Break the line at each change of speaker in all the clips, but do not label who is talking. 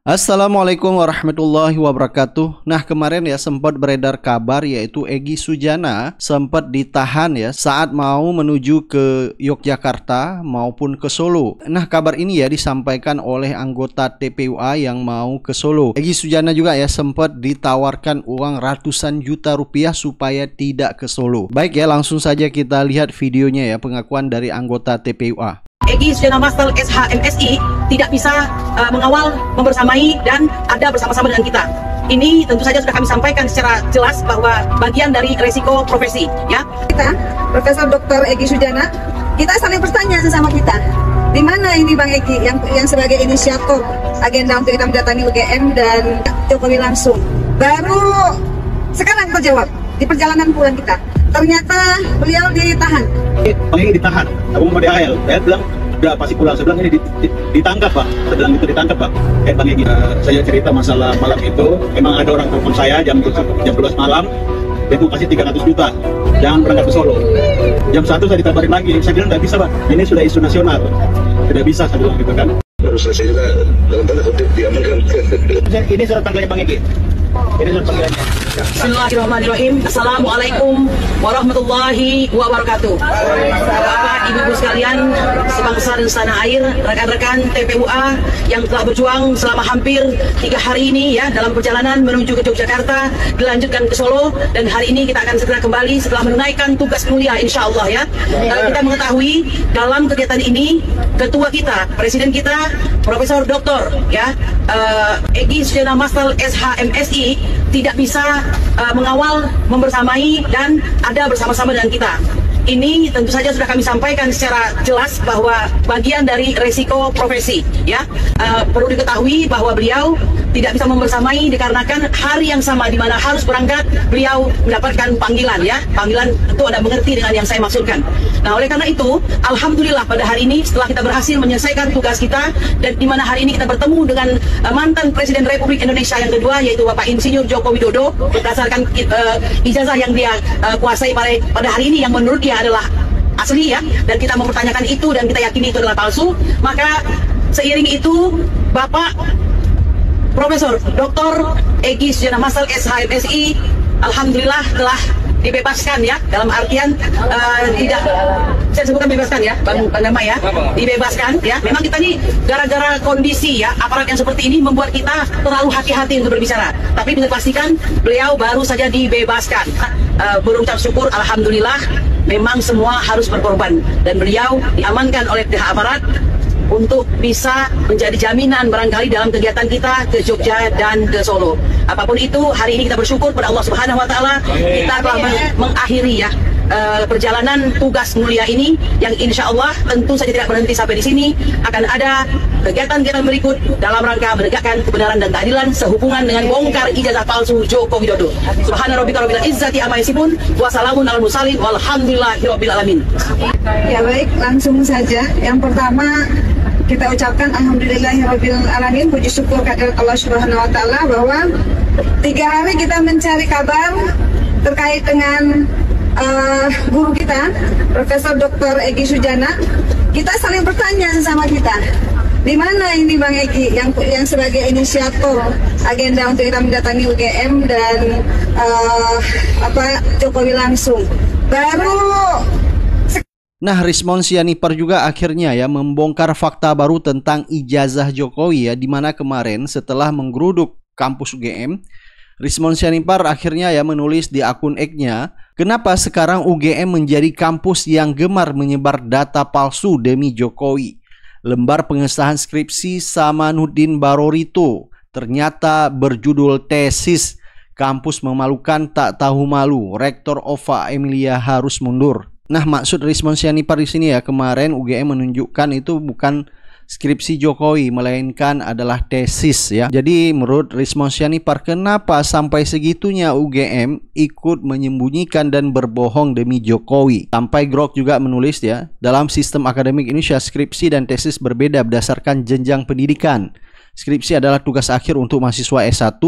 Assalamualaikum warahmatullahi wabarakatuh. Nah, kemarin ya sempat beredar kabar yaitu Egy Sujana sempat ditahan ya saat mau menuju ke Yogyakarta maupun ke Solo. Nah, kabar ini ya disampaikan oleh anggota TPUA yang mau ke Solo. Egy Sujana juga ya sempat ditawarkan uang ratusan juta rupiah supaya tidak ke Solo. Baik ya, langsung saja kita lihat videonya ya, pengakuan dari anggota TPUA.
Egy Sujana Mastal SH-MSI tidak bisa mengawal, membersamai, dan ada bersama-sama dengan kita. Ini tentu saja sudah kami sampaikan secara jelas bahwa bagian dari resiko profesi, ya.
Kita, Profesor Dr. Egy Sujana, kita saling bertanya sesama kita. Di mana ini Bang Egy yang sebagai inisiator agenda untuk kita mendatangi UGM dan Jokowi langsung? Baru sekarang terjawab di perjalanan pulang kita. Ternyata beliau ditahan.
Bang Egy ditahan, aku mau di AL. Saya bilang, udah pasti pulang. Saya bilang ini ditangkap Pak. Saya bilang itu ditangkap Pak. Bang Egy, saya cerita masalah malam itu. Emang ada orang telepon saya jam 12 malam. Dia tuh kasih 300 juta. Jangan berangkat ke Solo. Jam 1 saya ditawarin lagi. Saya bilang nggak bisa Pak. Ini sudah isu nasional. Tidak bisa saya bilang gitu kan.
Baru selesai juga dalam tanda kutip diamankan.
Ini surat panggilan Bang Egy. Ini surat panggilannya.
Bismillahirrahmanirrahim. Assalamualaikum warahmatullahi wabarakatuh. Bapak, Ibu sekalian, sebangsa dan setanah air, rekan-rekan TPUA yang telah berjuang selama hampir 3 hari ini ya dalam perjalanan menuju ke Yogyakarta, dilanjutkan ke Solo, dan hari ini kita akan segera kembali setelah menunaikan tugas mulia insya Allah ya. Kita mengetahui dalam kegiatan ini ketua kita, presiden kita, Profesor Dr. ya Egy Sujana Mastal SH-MSI tidak bisa mengawal, membersamai, dan ada bersama-sama dengan kita. Ini tentu saja sudah kami sampaikan secara jelas bahwa bagian dari resiko profesi ya. Perlu diketahui bahwa beliau tidak bisa membersamai dikarenakan hari yang sama di mana harus berangkat beliau mendapatkan panggilan ya. Panggilan tentu Anda mengerti dengan yang saya maksudkan. Nah, oleh karena itu alhamdulillah pada hari ini setelah kita berhasil menyelesaikan tugas kita, dan di mana hari ini kita bertemu dengan mantan Presiden Republik Indonesia yang kedua yaitu Bapak Insinyur Joko Widodo berdasarkan ijazah yang dia kuasai pada hari ini yang menurut dia adalah asli ya, dan kita mempertanyakan itu dan kita yakini itu adalah palsu. Maka seiring itu Bapak Profesor Dr. Egy Sujana Mastal SH-MSI alhamdulillah telah dibebaskan ya, dalam artian tidak saya sebutkan bebaskan ya Bang Nama ya, dibebaskan ya. Memang kita ini gara-gara kondisi ya aparat yang seperti ini membuat kita terlalu hati-hati untuk berbicara, tapi bisa pastikan beliau baru saja dibebaskan. Berucap syukur alhamdulillah, memang semua harus berkorban dan beliau diamankan oleh pihak aparat untuk bisa menjadi jaminan barangkali dalam kegiatan kita ke Jogja dan ke Solo. Apapun itu, hari ini kita bersyukur pada Allah Subhanahu wa Ta'ala, kita telah mengakhiri ya perjalanan tugas mulia ini yang insya Allah tentu saja tidak berhenti sampai di sini. Akan ada kegiatan-kegiatan berikut dalam rangka menegakkan kebenaran dan keadilan sehubungan dengan bongkar ijazah palsu Joko Widodo. Subhana rabbika rabbil izzati amma yasifun wa salamun alal mursalin walhamdulillahi rabbil alamin.
Ya baik, langsung saja. Yang pertama kita ucapkan alhamdulillahirabbil alamin, puji syukur kehadirat Allah Subhanahu wa Ta'ala bahwa 3 hari kita mencari kabar terkait dengan guru kita, Profesor Dr. Egy Sujana. Kita saling bertanya sesama kita, di mana ini Bang Egy yang sebagai inisiator agenda untuk kita mendatangi UGM dan Jokowi langsung.
Nah, Rismon Sianipar juga akhirnya ya membongkar fakta baru tentang ijazah Jokowi ya, dimana kemarin setelah menggeruduk kampus UGM, Rismon Sianipar akhirnya ya menulis di akun X-nya, kenapa sekarang UGM menjadi kampus yang gemar menyebar data palsu demi Jokowi. Lembar pengesahan skripsi Samanuddin Barorito ternyata berjudul tesis kampus memalukan tak tahu malu, Rektor Ova Emilia harus mundur. Nah, maksud Rismon Sianipar di sini ya, kemarin UGM menunjukkan itu bukan skripsi Jokowi melainkan adalah tesis ya. Jadi menurut Rismon Sianipar, kenapa sampai segitunya UGM ikut menyembunyikan dan berbohong demi Jokowi? Sampai Grok juga menulis ya, dalam sistem akademik Indonesia skripsi dan tesis berbeda berdasarkan jenjang pendidikan. Skripsi adalah tugas akhir untuk mahasiswa S1,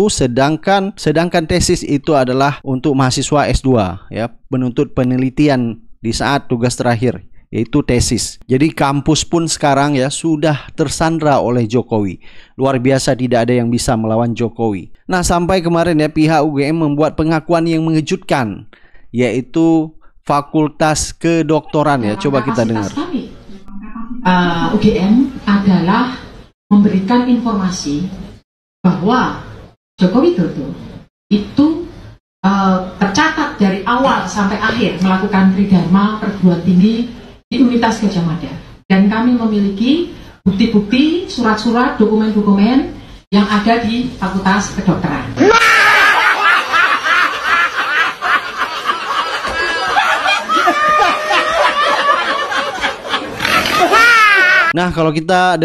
sedangkan tesis itu adalah untuk mahasiswa S2 ya, penuntut penelitian di saat tugas terakhir. yaitu tesis. Jadi kampus pun sekarang ya sudah tersandra oleh Jokowi. Luar biasa, tidak ada yang bisa melawan Jokowi. Nah, sampai kemarin ya pihak UGM membuat pengakuan yang mengejutkan, yaitu Fakultas Kedokteran ya. Coba kita dengar.
UGM adalah memberikan informasi bahwa Joko Widodo itu tercatat dari awal sampai akhir melakukan tridharma perguruan tinggi di Universitas Gadjah Mada, dan kami memiliki bukti-bukti, surat-surat, dokumen-dokumen yang ada di Fakultas Kedokteran.
Nah, kalau kita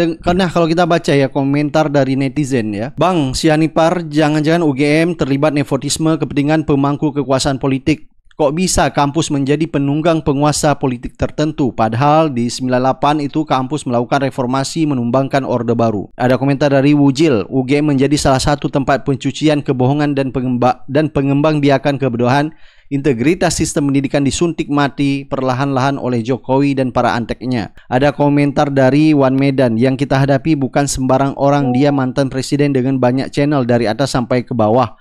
baca ya komentar dari netizen ya. Bang Sianipar, jangan-jangan UGM terlibat nepotisme kepentingan pemangku kekuasaan politik. Kok bisa kampus menjadi penunggang penguasa politik tertentu? Padahal di 98 itu kampus melakukan reformasi menumbangkan Orde Baru. Ada komentar dari Wujil, UGM menjadi salah satu tempat pencucian kebohongan dan pengembangbiakan kebodohan. Integritas sistem pendidikan disuntik mati perlahan-lahan oleh Jokowi dan para anteknya. Ada komentar dari Wan Medan, yang kita hadapi bukan sembarang orang, dia mantan presiden dengan banyak channel dari atas sampai ke bawah.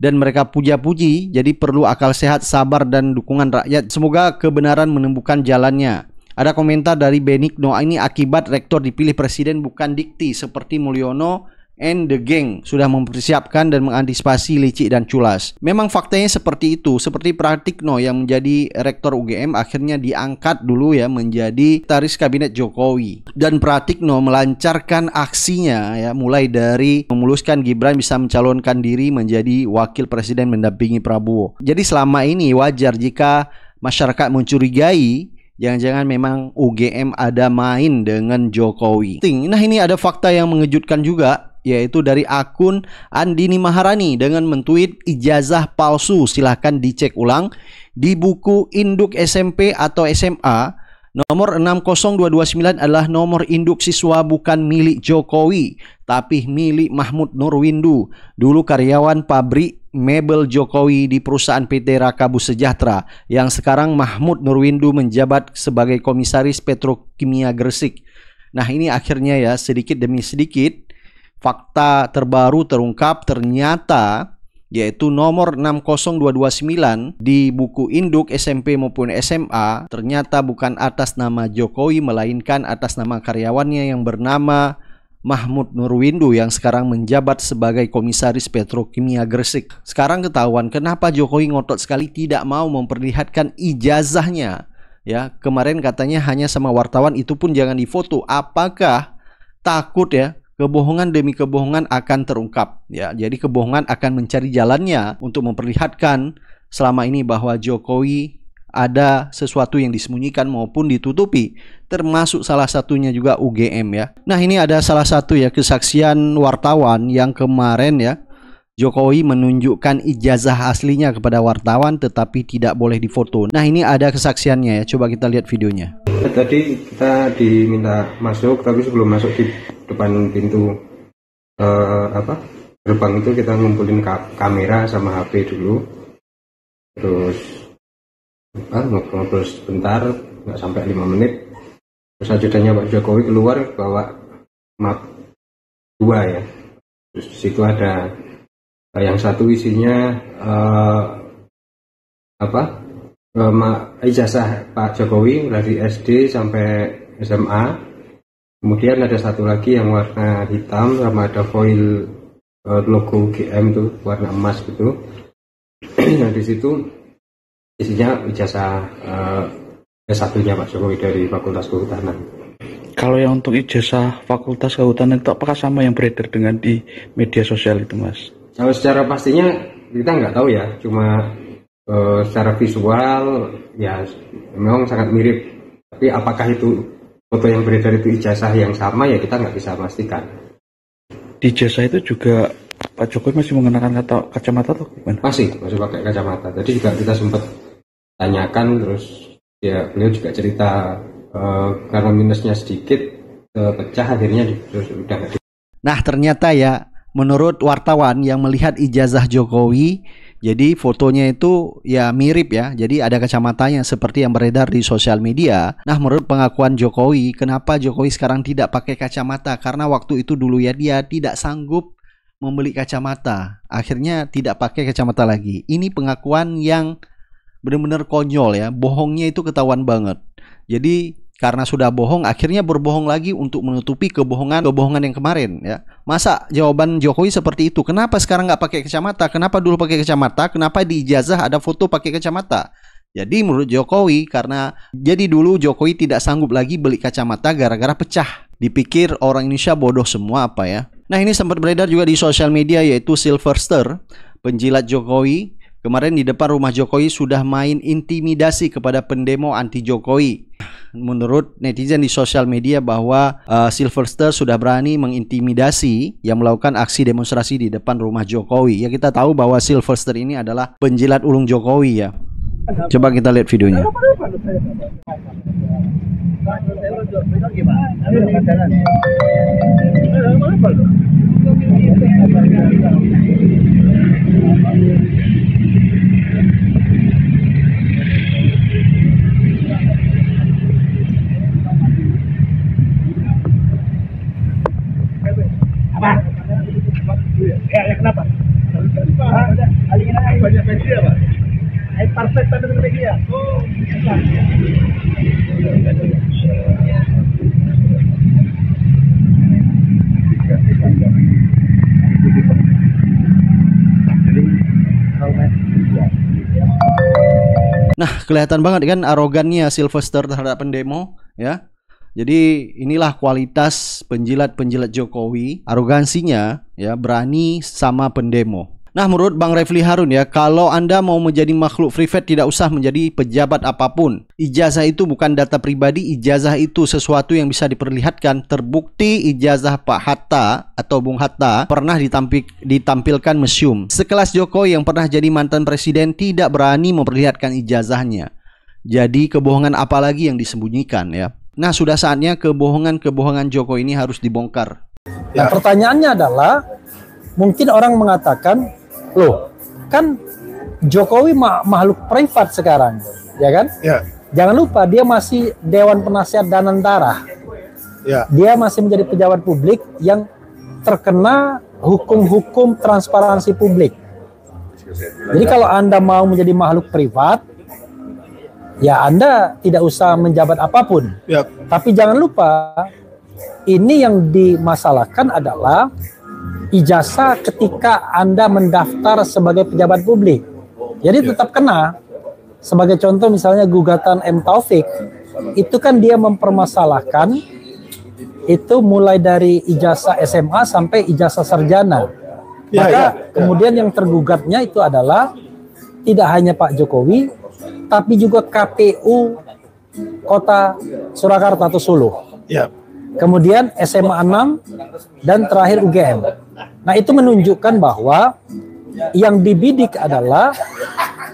Dan mereka puja-puji, jadi perlu akal sehat, sabar, dan dukungan rakyat. Semoga kebenaran menemukan jalannya. Ada komentar dari Benigno, ini akibat rektor dipilih presiden bukan dikti, seperti Mulyono and the gang sudah mempersiapkan dan mengantisipasi licik dan culas. Memang faktanya seperti itu. Seperti Pratikno yang menjadi rektor UGM akhirnya diangkat dulu ya menjadi sekretaris kabinet Jokowi. Dan Pratikno melancarkan aksinya ya, mulai dari memuluskan Gibran bisa mencalonkan diri menjadi wakil presiden mendampingi Prabowo. Jadi selama ini wajar jika masyarakat mencurigai jangan-jangan memang UGM ada main dengan Jokowi. Nah, ini ada fakta yang mengejutkan juga, yaitu dari akun Andini Maharani dengan mentweet ijazah palsu. Silahkan dicek ulang di buku induk SMP atau SMA nomor 60229 adalah nomor induk siswa bukan milik Jokowi tapi milik Mahmud Nurwindu, dulu karyawan pabrik mebel Jokowi di perusahaan PT Rakabu Sejahtera, yang sekarang Mahmud Nurwindu menjabat sebagai komisaris Petrokimia Gresik. Nah, ini akhirnya ya sedikit demi sedikit fakta terbaru terungkap, ternyata yaitu nomor 60229 di buku induk SMP maupun SMA ternyata bukan atas nama Jokowi melainkan atas nama karyawannya yang bernama Mahmud Nurwindu yang sekarang menjabat sebagai komisaris Petrokimia Gresik. Sekarang ketahuan kenapa Jokowi ngotot sekali tidak mau memperlihatkan ijazahnya. Ya, kemarin katanya hanya sama wartawan, itu pun jangan difoto. Apakah takut ya kebohongan demi kebohongan akan terungkap ya. Jadi kebohongan akan mencari jalannya untuk memperlihatkan selama ini bahwa Jokowi ada sesuatu yang disembunyikan maupun ditutupi, termasuk salah satunya juga UGM ya. Nah, ini ada salah satu ya kesaksian wartawan yang kemarin ya Jokowi menunjukkan ijazah aslinya kepada wartawan tetapi tidak boleh difoto. Nah, ini ada kesaksiannya ya. Coba kita lihat videonya.
Tadi kita diminta masuk, tapi sebelum masuk di depan pintu gerbang itu kita ngumpulin kamera sama HP dulu, terus ngobrol sebentar, nggak sampai 5 menit. Terus ajudannya Pak Jokowi keluar bawa map 2 ya. Terus di situ ada yang satu isinya ijazah Pak Jokowi dari SD sampai SMA. Kemudian ada satu lagi yang warna hitam sama ada foil logo GM tuh warna emas gitu. Nah, di situ isinya ijazah S1-nya Pak Jokowi dari Fakultas Kehutanan.
Kalau yang untuk ijazah Fakultas Kehutanan itu apakah sama yang beredar dengan di media sosial itu, Mas?
Kalau secara pastinya kita nggak tahu ya, cuma secara visual ya memang sangat mirip. Tapi apakah itu foto yang beredar itu ijazah yang sama ya kita nggak bisa pastikan.
Di ijazah itu juga Pak Jokowi masih mengenakan kacamata atau gimana?
Masih pakai kacamata. Tadi juga kita sempat tanyakan, terus ya beliau juga cerita karena minusnya sedikit pecah akhirnya terus udah.
Nah, ternyata ya menurut wartawan yang melihat ijazah Jokowi Jadi fotonya itu ya mirip ya. Jadi ada kacamatanya seperti yang beredar di sosial media. Nah, menurut pengakuan Jokowi, kenapa Jokowi sekarang tidak pakai kacamata? Karena waktu itu dulu ya dia tidak sanggup membeli kacamata. Akhirnya tidak pakai kacamata lagi. Ini pengakuan yang benar-benar konyol ya. Bohongnya itu ketahuan banget. Jadi karena sudah bohong, akhirnya berbohong lagi untuk menutupi kebohongan yang kemarin ya. Masa jawaban Jokowi seperti itu? Kenapa sekarang nggak pakai kacamata? Kenapa dulu pakai kacamata? Kenapa di ijazah ada foto pakai kacamata? Jadi menurut Jokowi, jadi dulu Jokowi tidak sanggup lagi beli kacamata gara-gara pecah. Dipikir orang Indonesia bodoh semua apa ya. Nah, ini sempat beredar juga di sosial media, yaitu Sylvester, penjilat Jokowi. Kemarin di depan rumah Jokowi sudah main intimidasi kepada pendemo anti Jokowi. Menurut netizen di sosial media bahwa Sylvester sudah berani mengintimidasi yang melakukan aksi demonstrasi di depan rumah Jokowi. Ya, kita tahu bahwa Sylvester ini adalah penjilat ulung Jokowi ya. Coba kita lihat videonya.
Ya, kenapa? Banyak media, Pak. Partai tanda media.
Nah, kelihatan banget kan arogannya Sylvester terhadap pendemo ya. Jadi inilah kualitas penjilat-penjilat Jokowi, arogansinya ya, berani sama pendemo. Nah, menurut Bang Refli Harun ya, kalau Anda mau menjadi makhluk privat tidak usah menjadi pejabat apapun. Ijazah itu bukan data pribadi, ijazah itu sesuatu yang bisa diperlihatkan. Terbukti ijazah Pak Hatta atau Bung Hatta pernah ditampilkan museum. Sekelas Jokowi yang pernah jadi mantan presiden tidak berani memperlihatkan ijazahnya. Jadi kebohongan apa lagi yang disembunyikan ya. Nah, sudah saatnya kebohongan Jokowi ini harus dibongkar.
Nah, pertanyaannya adalah, mungkin orang mengatakan, loh, kan Jokowi makhluk privat sekarang, ya kan? Ya. Jangan lupa dia masih Dewan Penasihat Danantara. Ya. Dia masih menjadi pejabat publik yang terkena hukum-hukum transparansi publik. Jadi kalau Anda mau menjadi makhluk privat, ya Anda tidak usah menjabat apapun. Yep. Tapi jangan lupa, ini yang dimasalahkan adalah ijazah ketika Anda mendaftar sebagai pejabat publik. Jadi tetap kena. Sebagai contoh misalnya gugatan M. Taufik, itu kan dia mempermasalahkan itu mulai dari ijazah SMA sampai ijazah sarjana. Maka kemudian yang tergugatnya itu adalah tidak hanya Pak Jokowi, tapi juga KPU Kota Surakarta atau Solo. Ya. Kemudian SMA 6 dan terakhir UGM. Nah, itu menunjukkan bahwa yang dibidik adalah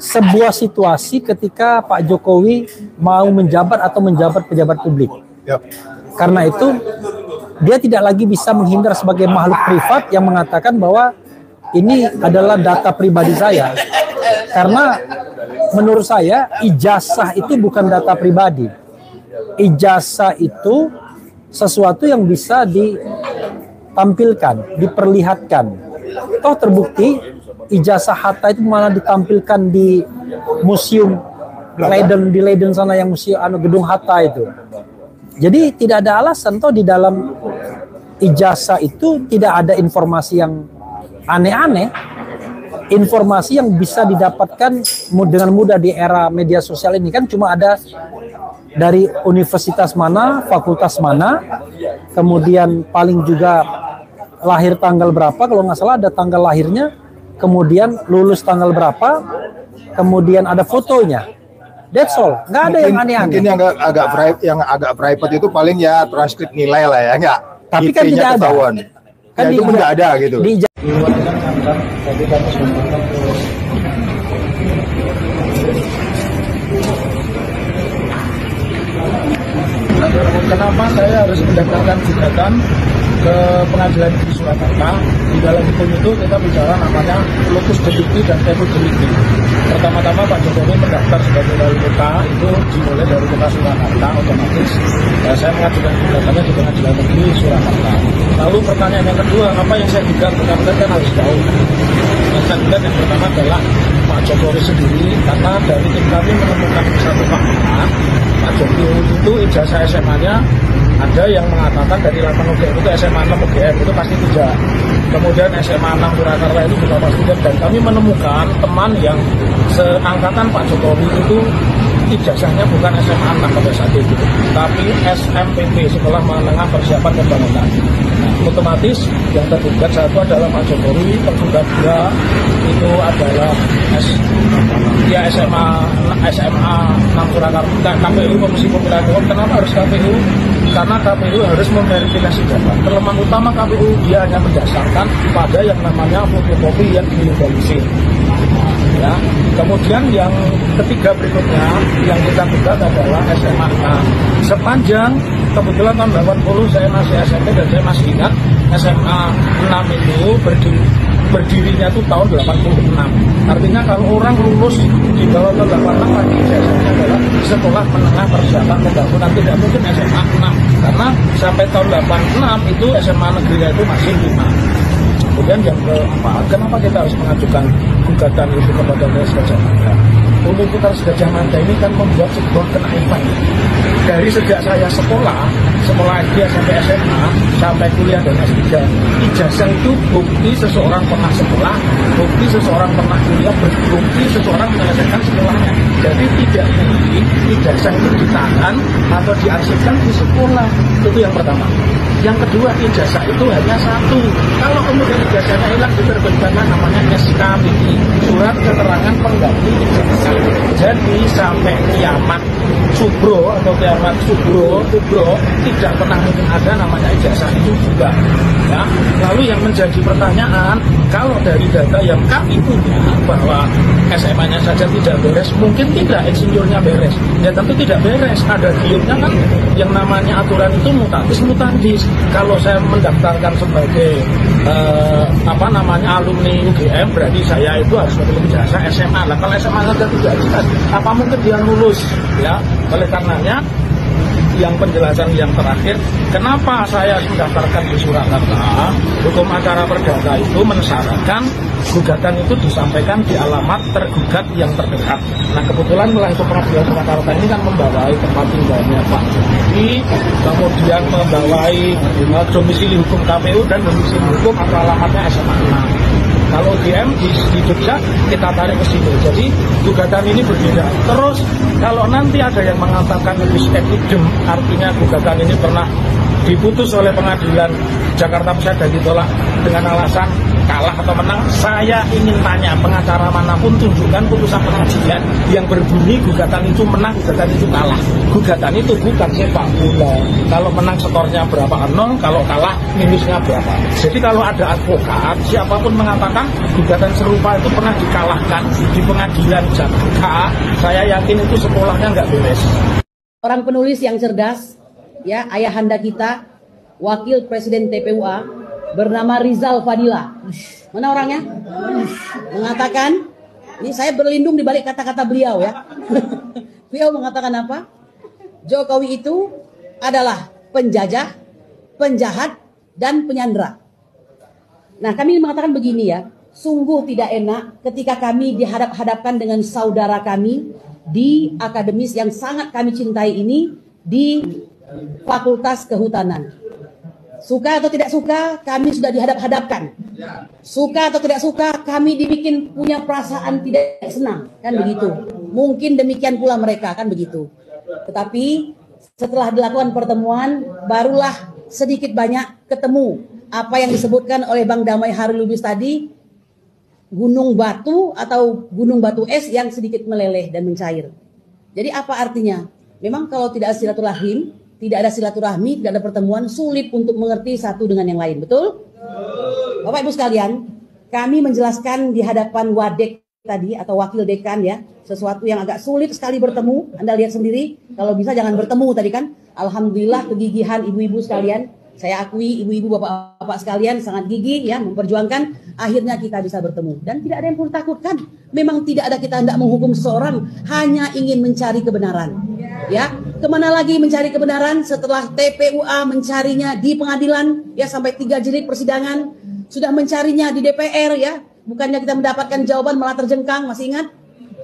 sebuah situasi ketika Pak Jokowi mau menjabat atau menjabat pejabat publik. Ya. Karena itu dia tidak lagi bisa menghindar sebagai makhluk privat yang mengatakan bahwa ini adalah data pribadi saya. Karena menurut saya ijazah itu bukan data pribadi. Ijazah itu sesuatu yang bisa ditampilkan, diperlihatkan. Toh terbukti ijazah Hatta itu malah ditampilkan di museum Leiden, di Leiden sana yang museum gedung Hatta itu. Jadi tidak ada alasan toh di dalam ijazah itu tidak ada informasi yang aneh-aneh. Informasi yang bisa didapatkan dengan mudah di era media sosial ini kan cuma ada dari universitas mana, fakultas mana, kemudian paling juga lahir tanggal berapa, kalau nggak salah ada tanggal lahirnya, kemudian lulus tanggal berapa, kemudian ada fotonya. That's all. Nggak ada yang aneh-aneh. Mungkin
yang agak private itu paling ya transkrip nilai lah ya, nggak.
Tapi kan tidak ada.
Kan ya, itu pun nggak ada gitu.
Kenapa saya harus mendaftarkan gugatan ke Pengadilan Negeri Surakarta? Di dalam hukum itu kita bicara namanya locus delicti dan tempus delicti. Pertama-tama Pak Jokowi mendaftar sebagai wali kota itu dimulai dari kota Surakarta, otomatis saya mengajukan gugatannya di Pengadilan Negeri Surakarta. Lalu pertanyaan yang kedua, apa yang saya gugat? Bukan kan harus tahu. Yang saya gugat yang pertama adalah Pak Jokowi sendiri, karena dari tim kami menemukan satu fakta, Pak Jokowi itu ijazah SMA-nya ada yang mengatakan dari 8 UGM itu SMA 6 UGM itu pasti tidak. Kemudian SMA 6 Surakarta itu juga pasti tidak. Dan kami menemukan teman yang seangkatan Pak Jokowi itu ijazahnya bukan SMA 6 pada saat itu, tapi SMPP, Sekolah Menengah Persiapan Pembangunan. Nah, otomatis yang tergugat satu adalah Pak Jokowi, tergugat dua itu adalah SMA 6 Surakarta. KPU Komisi Pemilihan Umum. Kenapa harus KPU? Karena KPU harus memverifikasi data. Kelemahan utama KPU, dia hanya mendasarkan pada yang namanya fotokopi yang dilegalisir. Ya. Kemudian yang ketiga berikutnya yang kita gugat adalah SMA 6. Sepanjang kebetulan tahun 80 saya masih SMP dan saya masih ingat SMA 6 itu berdirinya itu tahun 86. Artinya kalau orang lulus di bawah tahun 86 lagi ijazahnya adalah Sekolah Menengah Persiapan Pembangunan, tidak mungkin SMA 6 karena sampai tahun 86 itu SMA negerinya itu masih 5. Kemudian yang keempat, kenapa kita harus mengajukan gugatan itu kepada Polres Gajah Mada? Universitas Gajah Mada ini kan membuat sebuah kenaifan. Dari sejak saya sekolah SD sampai SMA, sampai kuliah dan S3, ijazah itu bukti seseorang pernah sekolah, bukti seseorang pernah kuliah, bukti seseorang menyelesaikan sekolahnya. Jadi tidak mungkin ijazah itu ditahan atau diarsipkan di sekolah. Itu yang pertama. Yang kedua, ijazah itu hanya satu. Kalau kemudian ijazahnya hilang, diterbitkanlah namanya SKPI, Surat Keterangan Pengganti Ijazah. Jadi sampai kiamat subro atau kiamat kubro tidak pernah mungkin ada namanya ijazah itu juga. Ya. Lalu yang menjadi pertanyaan, kalau dari data yang kami punya bahwa SMA-nya saja tidak beres, mungkin tidak insinyurnya beres. Ya tentu tidak beres. Ada giumnya kan, yang namanya aturan itu mutatis mutandis. Kalau saya mendaftarkan sebagai alumni UGM, berarti saya itu harus memiliki ijazah SMA. Lah kalau SMA saja tidak jelas, apa mungkin dia lulus? Ya, oleh karenanya yang penjelasan yang terakhir, kenapa saya mendaftarkan di Surakarta? Hukum acara perdata itu mensyaratkan gugatan itu disampaikan di alamat tergugat yang terdekat. Nah kebetulan wilayah Pengadilan Surakarta ini kan membawai tempat tinggalnya Pak Jokowi, kemudian membawai domisili hukum KPU dan domisili hukum atau alamatnya SMA 6. Kalau UGM di Jogja kita tarik ke sini. Jadi gugatan ini berbeda. Terus kalau nanti ada yang mengatakan bis et idem, artinya gugatan ini pernah diputus oleh Pengadilan Jakarta Pusat dan ditolak dengan alasan kalah atau menang, saya ingin tanya pengacara manapun tunjukkan putusan pengadilan yang berbunyi gugatan itu menang, gugatan itu kalah. Gugatan itu bukan sepak bola. Kalau menang skornya berapa 0, kalau kalah minusnya berapa. Jadi kalau ada advokat, siapapun mengatakan gugatan serupa itu pernah dikalahkan di Pengadilan Jakarta, saya yakin itu sekolahnya nggak beres.
Orang penulis yang cerdas, ya, ayahanda kita, Wakil Presiden TPUA, bernama Rizal Fadila. Mana orangnya? Mengatakan, ini saya berlindung di balik kata-kata beliau ya. Beliau mengatakan apa? Jokowi itu adalah penjajah, penjahat, dan penyandera. Nah kami mengatakan begini ya, sungguh tidak enak ketika kami dihadap-hadapkan dengan saudara kami di akademis yang sangat kami cintai ini di Fakultas Kehutanan. Suka atau tidak suka, kami sudah dihadap-hadapkan. Suka atau tidak suka, kami dibikin punya perasaan tidak senang, kan begitu. Mungkin demikian pula mereka, kan begitu. Tetapi setelah dilakukan pertemuan, barulah sedikit banyak ketemu apa yang disebutkan oleh Bang Damai Harilubis tadi, gunung batu atau gunung batu es yang sedikit meleleh dan mencair. Jadi apa artinya? Memang kalau tidak ada silaturahmi, tidak ada pertemuan, sulit untuk mengerti satu dengan yang lain, betul? Bapak Ibu sekalian, kami menjelaskan di hadapan Wadek tadi atau wakil dekan ya, sesuatu yang agak sulit sekali bertemu. Anda lihat sendiri, kalau bisa jangan bertemu tadi kan. Alhamdulillah kegigihan ibu-ibu sekalian. Saya akui ibu-ibu, bapak-bapak sekalian sangat gigih ya memperjuangkan, akhirnya kita bisa bertemu. Dan tidak ada yang perlu takutkan. Memang tidak ada kita hendak menghukum seseorang, hanya ingin mencari kebenaran. Ya, kemana lagi mencari kebenaran setelah TPUA mencarinya di pengadilan ya sampai 3 jilid persidangan, sudah mencarinya di DPR ya. Bukannya kita mendapatkan jawaban malah terjengkang, masih ingat?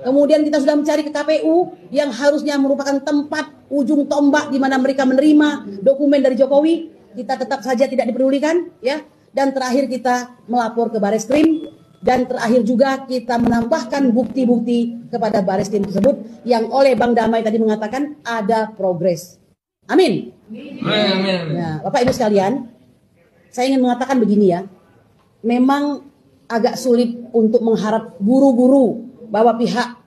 Kemudian kita sudah mencari ke KPU yang harusnya merupakan tempat ujung tombak di mana mereka menerima dokumen dari Jokowi. Kita tetap saja tidak dipedulikan ya. Dan terakhir kita melapor ke Bareskrim, dan terakhir juga kita menambahkan bukti-bukti kepada Bareskrim tersebut yang oleh Bang Damai tadi mengatakan ada progres. Amin.
Amin.
Nah, Bapak Ibu sekalian, saya ingin mengatakan begini ya. Memang agak sulit untuk mengharap buru-buru bahwa pihak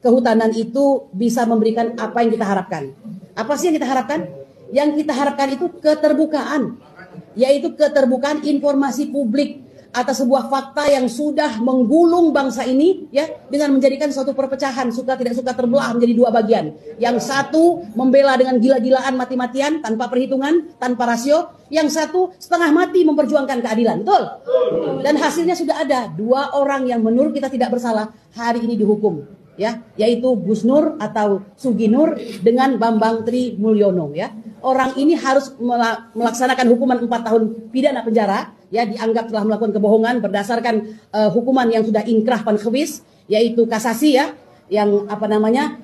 kehutanan itu bisa memberikan apa yang kita harapkan. Apa sih yang kita harapkan? Yang kita harapkan itu keterbukaan, yaitu keterbukaan informasi publik atas sebuah fakta yang sudah menggulung bangsa ini ya, dengan menjadikan suatu perpecahan, suka tidak suka terbelah menjadi 2 bagian. Yang satu membela dengan gila-gilaan mati-matian tanpa perhitungan, tanpa rasio. Yang satu setengah mati memperjuangkan keadilan. Betul? Dan hasilnya sudah ada 2 orang yang menurut kita tidak bersalah hari ini dihukum ya, yaitu Gus Nur atau Sugi Nur dengan Bambang Tri Mulyono ya. Orang ini harus melaksanakan hukuman 4 tahun pidana penjara ya, dianggap telah melakukan kebohongan berdasarkan hukuman yang sudah inkrah pankhawis, yaitu kasasi ya, yang apa namanya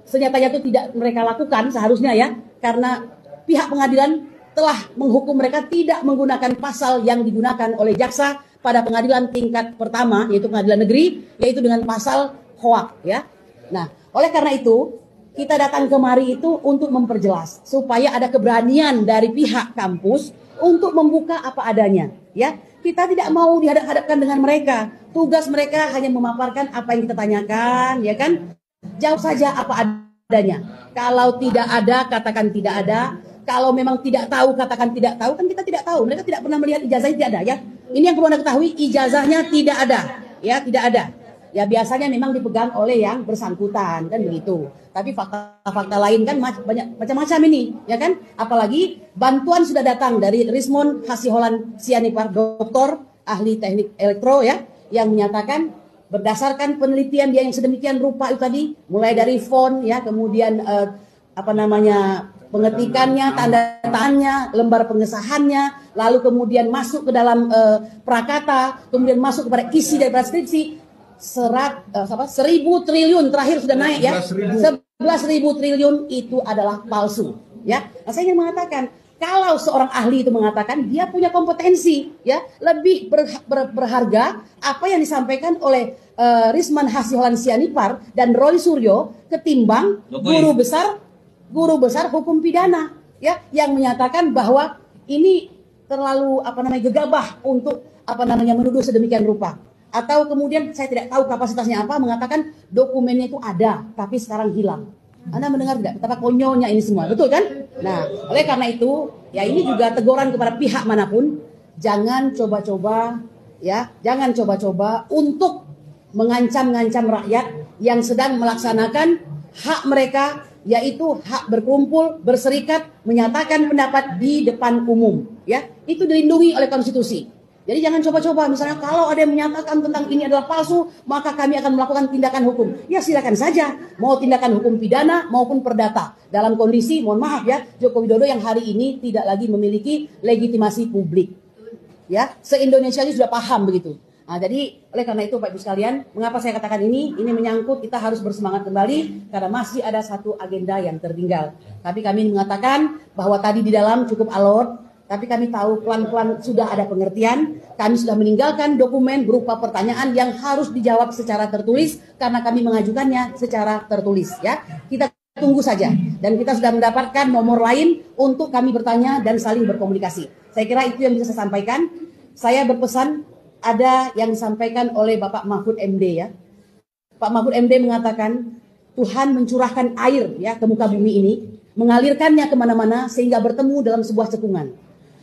senyatanya itu tidak mereka lakukan seharusnya ya, karena pihak pengadilan telah menghukum mereka tidak menggunakan pasal yang digunakan oleh jaksa pada pengadilan tingkat pertama, yaitu pengadilan negeri, yaitu dengan pasal hoak ya. Nah, oleh karena itu kita datang kemari itu untuk memperjelas supaya ada keberanian dari pihak kampus untuk membuka apa adanya ya. Kita tidak mau dihadap-hadapkan dengan mereka. Tugas mereka hanya memaparkan apa yang kita tanyakan ya kan. Jawab saja apa adanya. Kalau tidak ada katakan tidak ada. Kalau memang tidak tahu katakan tidak tahu. Kan kita tidak tahu. Mereka tidak pernah melihat ijazahnya, tidak ada ya. Ini yang perlu Anda ketahui, ijazahnya tidak ada ya, tidak ada. Ya biasanya memang dipegang oleh yang bersangkutan kan begitu. Tapi fakta-fakta lain kan banyak macam-macam ini, ya kan? Apalagi bantuan sudah datang dari Rismond Hasiholan Sianipar, doktor ahli teknik elektro ya, yang menyatakan berdasarkan penelitian dia yang sedemikian rupa itu tadi, mulai dari font ya, kemudian pengetikannya, tanda tangannya, lembar pengesahannya, lalu kemudian masuk ke dalam prakata, kemudian masuk kepada isi daripada skripsi. 1.000 triliun terakhir sudah naik ya, 11.000 triliun itu adalah palsu ya. Nah, saya ingin mengatakan kalau seorang ahli itu mengatakan dia punya kompetensi ya, lebih berharga apa yang disampaikan oleh Rismond Hasiholan Sianipar dan Roy Suryo ketimbang guru besar hukum pidana ya, yang menyatakan bahwa ini terlalu gegabah untuk menuduh sedemikian rupa. Atau kemudian saya tidak tahu kapasitasnya apa, mengatakan dokumennya itu ada tapi sekarang hilang. Anda mendengar tidak betapa konyolnya ini semua, betul kan? Nah, oleh karena itu ya ini juga teguran kepada pihak manapun, jangan coba-coba untuk mengancam-ngancam rakyat yang sedang melaksanakan hak mereka, yaitu hak berkumpul, berserikat, menyatakan pendapat di depan umum ya. Itu dilindungi oleh konstitusi. Jadi jangan coba-coba, misalnya kalau ada yang menyatakan tentang ini adalah palsu, maka kami akan melakukan tindakan hukum. Ya silakan saja, mau tindakan hukum pidana maupun perdata. Dalam kondisi, mohon maaf ya, Joko Widodo yang hari ini tidak lagi memiliki legitimasi publik. Ya, se-Indonesia ini sudah paham begitu. Nah, jadi oleh karena itu Bapak Ibu sekalian, mengapa saya katakan ini menyangkut kita harus bersemangat kembali karena masih ada satu agenda yang tertinggal. Tapi kami mengatakan bahwa tadi di dalam cukup alot. Tapi kami tahu pelan-pelan sudah ada pengertian. Kami sudah meninggalkan dokumen berupa pertanyaan yang harus dijawab secara tertulis karena kami mengajukannya secara tertulis ya. Kita tunggu saja dan kita sudah mendapatkan nomor lain untuk kami bertanya dan saling berkomunikasi. Saya kira itu yang bisa saya sampaikan. Saya berpesan ada yang disampaikan oleh Bapak Mahfud MD ya. Pak Mahfud MD mengatakan Tuhan mencurahkan air ya ke muka bumi ini, mengalirkannya kemana-mana sehingga bertemu dalam sebuah cekungan.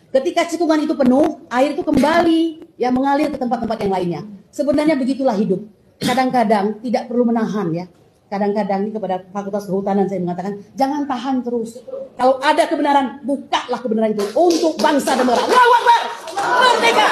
Ketika cekungan itu penuh, air itu kembali yang mengalir ke tempat-tempat yang lainnya. Sebenarnya begitulah hidup. kadang-kadang tidak perlu menahan ya. Kadang-kadang ini kepada Fakultas Kehutanan saya mengatakan, jangan tahan terus. Kalau ada kebenaran, bukalah kebenaran itu untuk bangsa dan negara. Allahu Akbar! Merdeka!